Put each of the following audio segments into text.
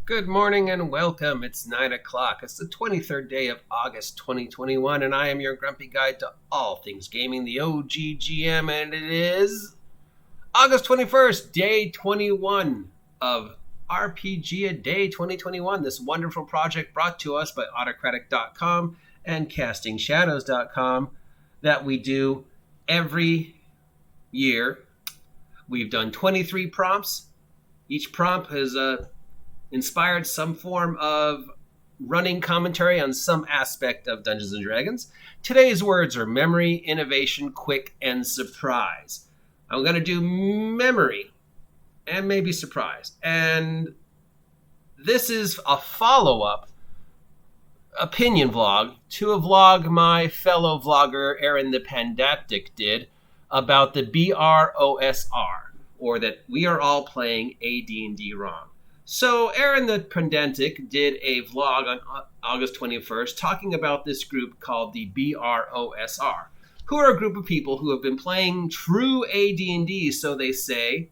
Good morning and welcome. It's 9 o'clock. It's the 23rd day of August 2021, and I am your grumpy guide to all things gaming, the OGGM, and it is August 21st, day 21 of RPG A Day 2021, this wonderful project brought to us by Autocratic.com and CastingShadows.com that we do every year. We've done 23 prompts. Each prompt has inspired some form of running commentary on some aspect of Dungeons & Dragons. Today's words are memory, innovation, quick, and surprise. I'm going to do memory and maybe surprise. And this is a follow-up opinion vlog to a vlog my fellow vlogger Aaron the Pedantic did about the BROSR, or that we are all playing AD&D wrong. So Aaron the Pendatics did a vlog on August 21st talking about this group called the BROSR, who are a group of people who have been playing true AD&D, so they say,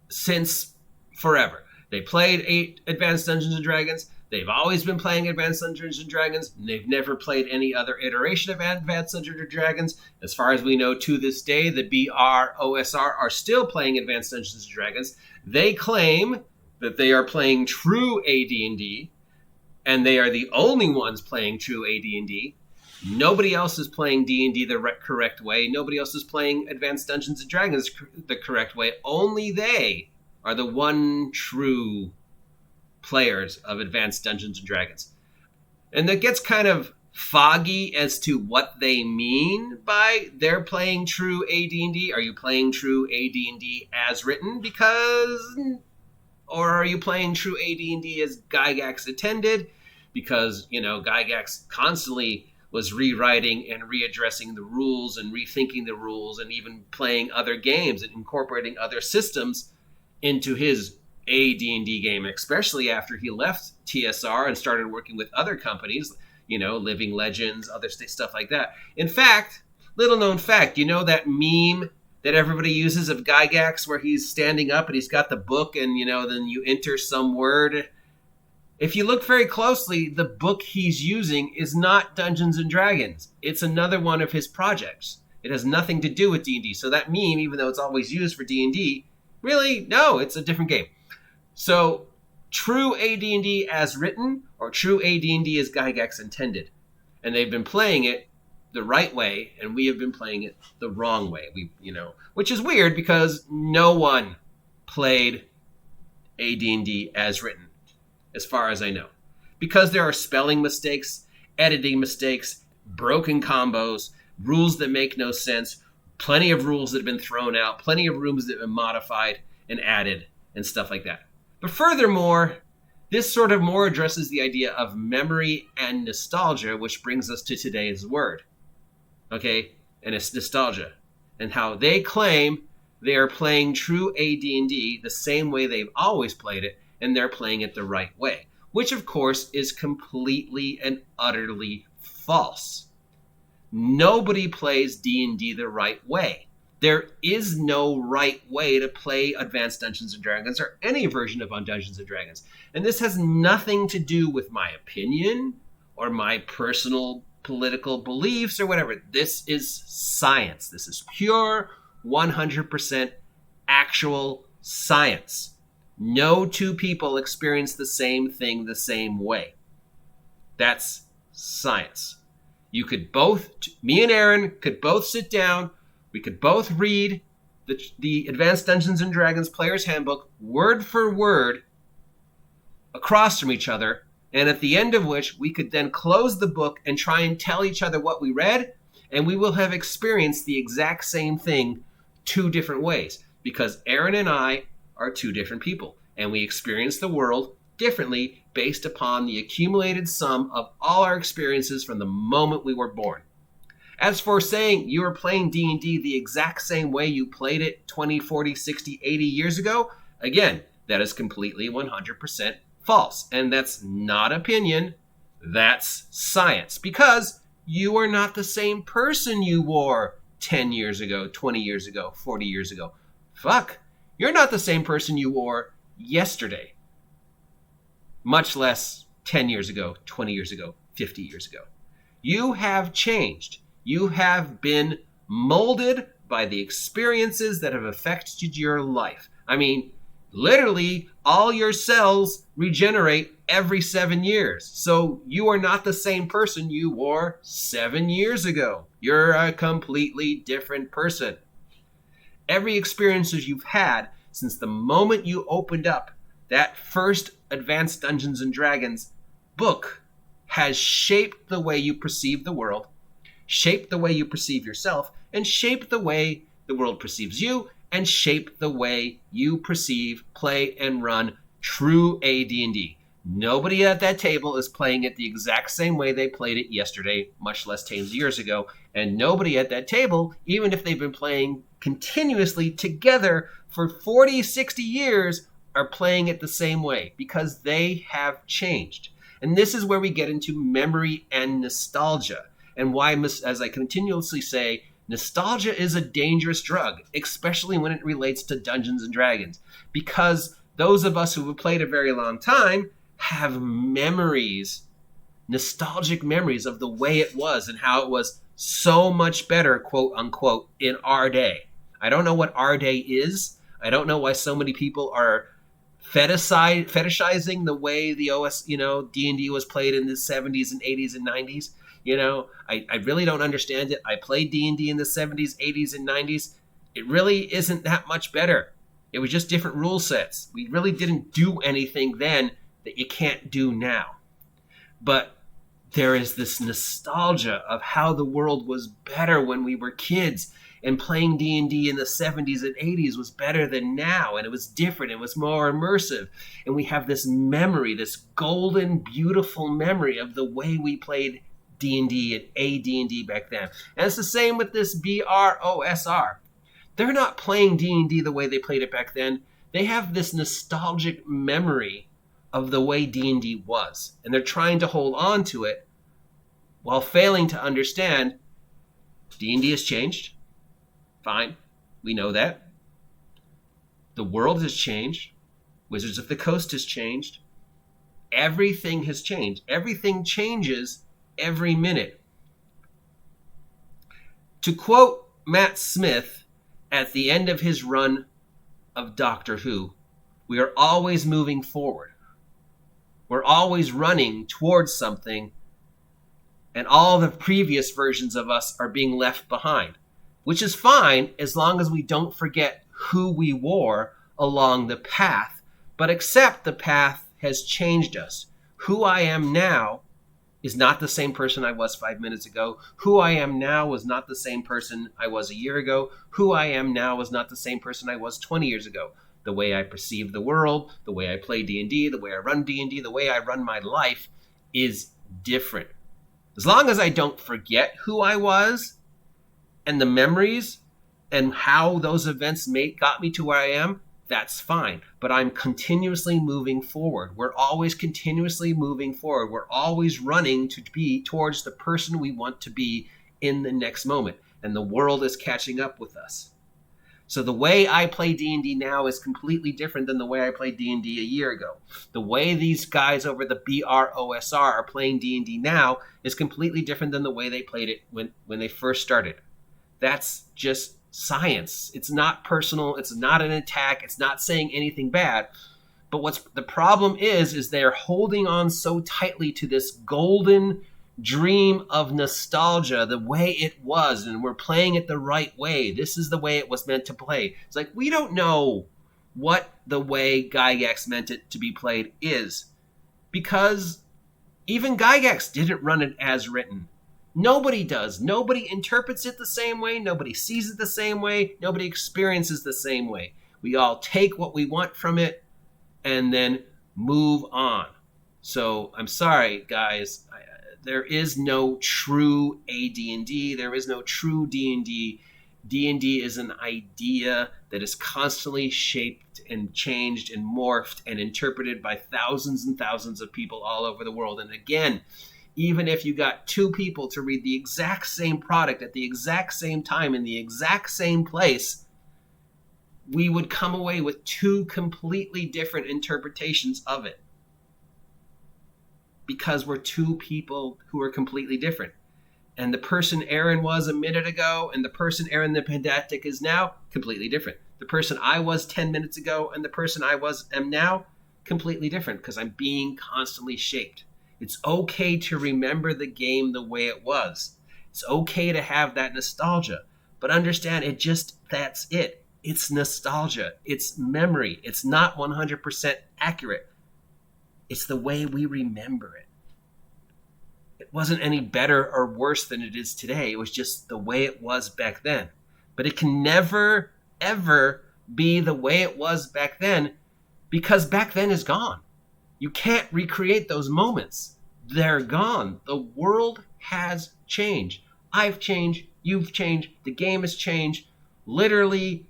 since forever. They played Advanced Dungeons & Dragons. They've always been playing Advanced Dungeons & Dragons. They've never played any other iteration of Advanced Dungeons & Dragons. As far as we know to this day, the BROSR are still playing Advanced Dungeons & Dragons. They claim that they are playing true AD&D, and they are the only ones playing true AD&D. Nobody else is playing D&D the correct way. Nobody else is playing Advanced Dungeons & Dragons the correct way. Only they are the one true players of Advanced Dungeons & Dragons. And that gets kind of foggy as to what they mean by they're playing true AD&D. Are you playing true AD&D as written? Or are you playing true AD&D as Gygax intended? Because, Gygax constantly was rewriting and readdressing the rules and rethinking the rules and even playing other games and incorporating other systems into his AD&D game, especially after he left TSR and started working with other companies, Living Legends, other stuff like that. In fact, little known fact, that meme that everybody uses of Gygax where he's standing up and he's got the book and, then you enter some word. If you look very closely, the book he's using is not Dungeons & Dragons. It's another one of his projects. It has nothing to do with D&D. So that meme, even though it's always used for D&D, really, no, it's a different game. So, true AD&D as written, or true AD&D as Gygax intended. And they've been playing it the right way, and we have been playing it the wrong way. Which is weird because no one played AD&D as written, as far as I know. Because there are spelling mistakes, editing mistakes, broken combos, rules that make no sense, plenty of rules that have been thrown out, plenty of rules that have been modified and added, and stuff like that. But furthermore, this sort of more addresses the idea of memory and nostalgia, which brings us to today's word. Okay? And it's nostalgia. And how they claim they are playing true AD&D the same way they've always played it, and they're playing it the right way. Which, of course, is completely and utterly false. Nobody plays D&D the right way. There is no right way to play Advanced Dungeons & Dragons or any version of Dungeons & Dragons. And this has nothing to do with my opinion or my personal political beliefs or whatever. This is science. This is pure, 100% actual science. No two people experience the same thing the same way. That's science. Me and Aaron could both sit down. We could both read the Advanced Dungeons & Dragons Player's Handbook word for word across from each other, and at the end of which we could then close the book and try and tell each other what we read, and we will have experienced the exact same thing two different ways, because Aaron and I are two different people, and we experience the world differently based upon the accumulated sum of all our experiences from the moment we were born. As for saying you are playing D&D the exact same way you played it 20, 40, 60, 80 years ago, again, that is completely 100% false. And that's not opinion, that's science. Because you are not the same person you were 10 years ago, 20 years ago, 40 years ago. Fuck, You're not the same person you were yesterday, much less 10 years ago, 20 years ago, 50 years ago. You have changed. You have been molded by the experiences that have affected your life. I mean, literally, all your cells regenerate every 7 years. So you are not the same person you were 7 years ago. You're a completely different person. Every experience you've had since the moment you opened up that first Advanced Dungeons and Dragons book has shaped the way you perceive the world, shaped the way you perceive yourself, and shaped the way the world perceives you, and shaped the way you perceive, play, and run true AD&D. Nobody at that table is playing it the exact same way they played it yesterday, much less 10 years ago. And nobody at that table, even if they've been playing continuously together for 40, 60 years, are playing it the same way because they have changed. And this is where we get into memory and nostalgia, and why, as I continuously say, nostalgia is a dangerous drug, especially when it relates to Dungeons and Dragons, because those of us who have played a very long time have memories, nostalgic memories of the way it was and how it was so much better, quote unquote, in our day. I don't know what our day is. I don't know why so many people are fetishizing the way the D&D was played in the 70s and 80s and 90s. I really don't understand it. I played D&D in the 70s, 80s, and 90s. It really isn't that much better. It was just different rule sets. We really didn't do anything then that you can't do now. But there is this nostalgia of how the world was better when we were kids, and playing D&D in the 70s and 80s was better than now, and it was different, it was more immersive. And we have this memory, this golden, beautiful memory of the way we played D&D and AD&D back then. And it's the same with this BROSR. They're not playing D&D the way they played it back then. They have this nostalgic memory of the way D&D was, and they're trying to hold on to it while failing to understand D&D has changed. Fine, we know that. The world has changed. Wizards of the Coast has changed. Everything has changed. Everything changes every minute. To quote Matt Smith at the end of his run of Doctor Who, we are always moving forward. We're always running towards something, and all the previous versions of us are being left behind, which is fine as long as we don't forget who we were along the path, but accept the path has changed us. Who I am now is not the same person I was 5 minutes ago. Who I am now was not the same person I was a year ago. Who I am now is not the same person I was 20 years ago. The way I perceive the world, the way I play D&D, the way I run D&D, the way I run my life is different. As long as I don't forget who I was and the memories and how those events got me to where I am, that's fine. But I'm continuously moving forward. We're always continuously moving forward. We're always running to be towards the person we want to be in the next moment. And the world is catching up with us. So the way I play D&D now is completely different than the way I played D&D a year ago. The way these guys over the BROSR are playing D&D now is completely different than the way they played it when they first started. That's just science. It's not personal. It's not an attack. It's not saying anything bad. But what's the problem is they're holding on so tightly to this golden dream of nostalgia, the way it was, and we're playing it the right way. This is the way it was meant to play. It's like, we don't know what the way Gygax meant it to be played is, because even Gygax didn't run it as written. Nobody does. Nobody interprets it the same way. Nobody sees it the same way. Nobody experiences the same way. We all take what we want from it and then move on. So I'm sorry, guys. There is no true AD&D. There is no true D&D. D&D is an idea that is constantly shaped and changed and morphed and interpreted by thousands and thousands of people all over the world. And again, even if you got two people to read the exact same product at the exact same time in the exact same place, we would come away with two completely different interpretations of it. Because we're two people who are completely different. And the person Aaron was a minute ago and the person Aaron the Pedantic is now, completely different. The person I was 10 minutes ago and the person I am now, completely different, because I'm being constantly shaped. It's okay to remember the game the way it was. It's okay to have that nostalgia. But understand, that's it. It's nostalgia. It's memory. It's not 100% accurate. It's the way we remember it. It wasn't any better or worse than it is today. It was just the way it was back then. But it can never, ever be the way it was back then, because back then is gone. You can't recreate those moments. They're gone. The world has changed. I've changed. You've changed. The game has changed. Literally,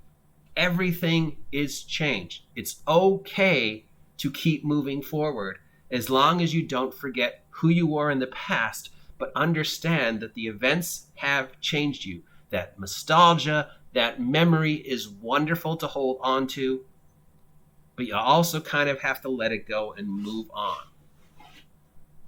everything is changed. It's okay to keep moving forward as long as you don't forget who you were in the past, but understand that the events have changed you. That nostalgia, that memory is wonderful to hold on to, but you also kind of have to let it go and move on.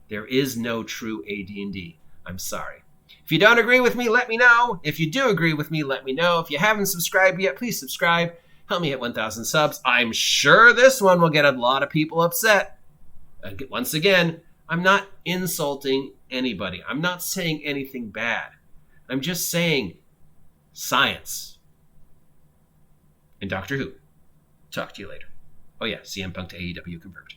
There is no true AD&D. I'm sorry. If you don't agree with me, let me know. If you do agree with me, let me know. If you haven't subscribed yet, please subscribe. Help me hit 1,000 subs. I'm sure this one will get a lot of people upset. Once again, I'm not insulting anybody. I'm not saying anything bad. I'm just saying science. And Doctor Who. Talk to you later. Oh yeah, CM Punk to AEW confirmed.